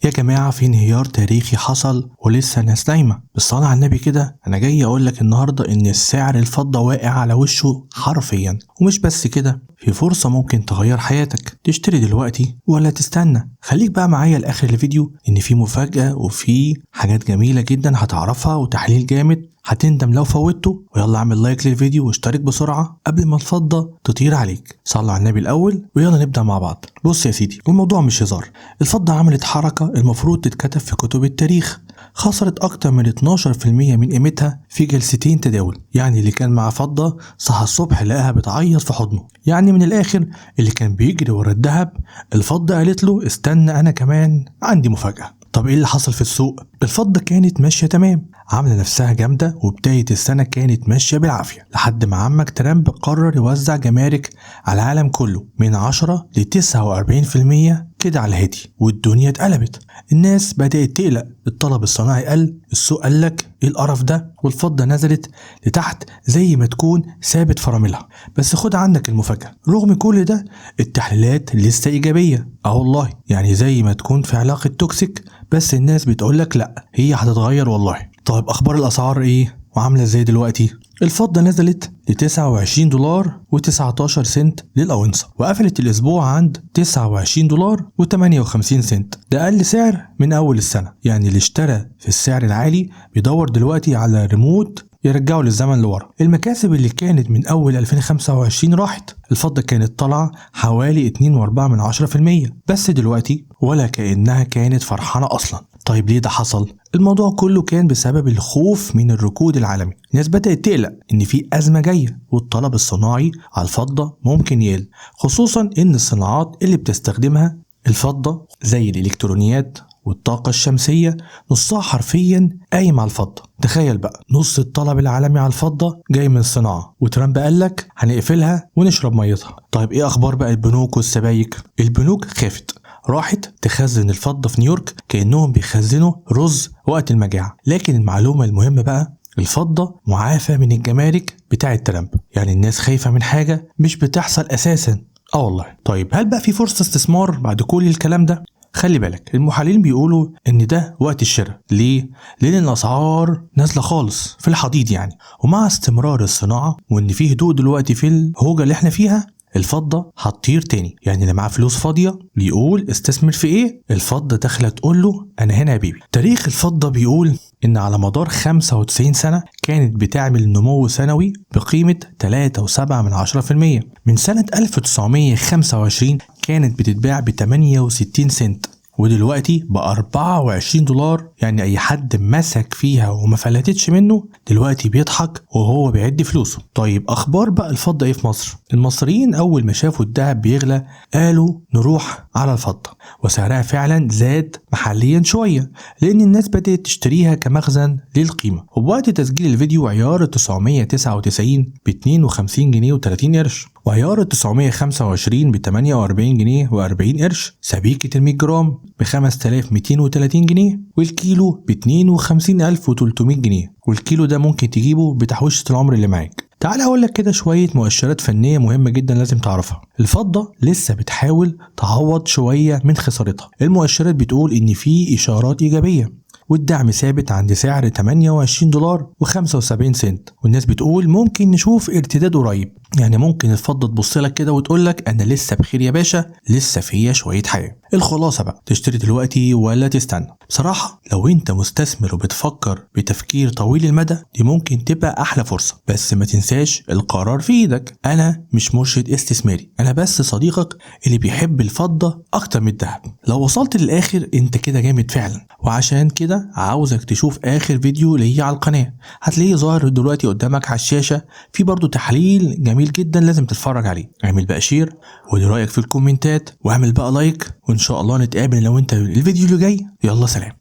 يا جماعة في انهيار تاريخي حصل ولسه الناس نايمة. بالصلاة على النبي كده أنا جاي أقولك النهاردة إن السعر الفضة واقع على وشه حرفيا. ومش بس كده، في فرصة ممكن تغير حياتك. تشتري دلوقتي ولا تستنى؟ خليك بقى معايا لآخر الفيديو إن في مفاجأة وفي حاجات جميلة جدا هتعرفها وتحليل جامد هتندم لو فوتته. ويلا اعمل لايك للفيديو واشترك بسرعة قبل ما الفضة تطير عليك. صلوا على النبي الأول ويلا نبدأ مع بعض. بص يا سيدي، الموضوع مش هزار. الفضة عملت حركة المفروض تتكتب في كتب التاريخ. خسرت أكتر من 12% من قيمتها في جلستين تداول. يعني اللي كان مع فضة صحى الصبح لقاها بتعيط في حضنه. يعني من الآخر اللي كان بيجري ورا الذهب الفضة قالت له استنى أنا كمان عندي مفاجأة. طب ايه اللي حصل في السوق؟ الفضة كانت ماشية تمام، عاملة نفسها جامدة، وبداية السنة كانت ماشية بالعافية لحد ما عمك ترامب قرر يوزع جمارك على العالم كله من 10 ل 49% كده على الهادي، والدنيا اتقلبت. الناس بدأت تقلق، الطلب الصناعي قل، السوق قالك ايه القرف ده، والفضة نزلت لتحت زي ما تكون ثابت فراملها. بس خد عندك المفاجأة، رغم كل ده التحليلات لسه إيجابية. والله يعني زي ما تكون في علاقة توكسيك، بس الناس بتقولك لا هي هتتغير والله. طيب أخبار الأسعار ايه وعاملة ازاي دلوقتي؟ الفضة نزلت ل $29.19 للأونصة، وقفلت الأسبوع عند $29.58. ده أقل سعر من أول السنة. يعني اللي اشترى في السعر العالي بيدور دلوقتي على ريموت يرجعوا للزمن لورا. المكاسب اللي كانت من أول 2025 راحت. الفضة كانت طالعة حوالي 2.4%، بس دلوقتي ولا كأنها كانت فرحانة أصلا. طيب ليه ده حصل؟ الموضوع كله كان بسبب الخوف من الركود العالمي. الناس بدأت تقلق إن في أزمة جاية والطلب الصناعي على الفضة ممكن يقل، خصوصا إن الصناعات اللي بتستخدمها الفضة زي الإلكترونيات والطاقة الشمسية نصها حرفيا قايم على الفضة. تخيل بقى نص الطلب العالمي على الفضة جاي من الصناعة، وترامب قالك هنقفلها ونشرب ميتها. طيب ايه اخبار بقى البنوك والسبايك؟ البنوك خافت، راحت تخزن الفضة في نيويورك كأنهم بيخزنوا رز وقت المجاعة. لكن المعلومة المهمة بقى، الفضة معافى من الجمارك بتاعة ترامب. يعني الناس خايفة من حاجة مش بتحصل أساسا. والله. طيب هل بقى في فرصة استثمار بعد كل الكلام ده؟ خلي بالك، المحللين بيقولوا ان ده وقت الشراء. ليه؟ لان الاسعار نازله خالص في الحضيض يعني، ومع استمرار الصناعه وان في هدوء دلوقتي في الهوجه اللي احنا فيها الفضه هتطير تاني. يعني اللي معاه فلوس فاضيه بيقول استثمر في ايه؟ الفضه داخله تقول له انا هنا يا بيبي. تاريخ الفضه بيقول ان على مدار 95 سنه كانت بتعمل نمو سنوي بقيمه 3.7%. من سنه 1925 كانت بتتباع ب 68 سنت، ودلوقتي $24. يعني اي حد مسك فيها وما فلتتش منه دلوقتي بيضحك وهو بيعد فلوسه. طيب اخبار بقى الفضة ايه في مصر؟ المصريين اول ما شافوا الدهب بيغلى قالوا نروح على الفضة، وسعرها فعلا زاد محليا شوية لان الناس بدأت تشتريها كمخزن للقيمة. وبوقت تسجيل الفيديو عيار 999 ب 52 جنيه و30 قرش، وعيار 925 ب 48 جنيه و40 قرش، سبيكة ال 100 جرام ب 5230 جنيه، والكيلو ب 52300 جنيه. والكيلو ده ممكن تجيبه بتحويشة العمر اللي معاك. تعال اقول لك كده شوية مؤشرات فنية مهمة جدا لازم تعرفها. الفضة لسه بتحاول تعوض شوية من خسارتها. المؤشرات بتقول ان في اشارات ايجابية، والدعم ثابت عند سعر $28.75. والناس بتقول ممكن نشوف ارتداد قريب. يعني ممكن الفضة تبص لك كده وتقول لك انا لسه بخير يا باشا، لسه فيا شوية حياة. الخلاصة بقى، تشتري دلوقتي ولا تستنى؟ بصراحة لو انت مستثمر وبتفكر بتفكير طويل المدى دي ممكن تبقى احلى فرصة، بس ما تنساش القرار في ايدك. انا مش مرشد استثماري، انا بس صديقك اللي بيحب الفضة اكتر من الذهب. لو وصلت للاخر انت كده جامد فعلا، وعشان كده عاوزك تشوف اخر فيديو ليا على القناة، هتلاقيه ظاهر دلوقتي قدامك على الشاشة. في برضو تحليل جميل جدا لازم تتفرج عليه. اعمل بقى شير وقول رأيك في الكومنتات، واعمل بقى لايك، وان شاء الله نتقابل لو انت الفيديو اللي جاي. يلا سلام.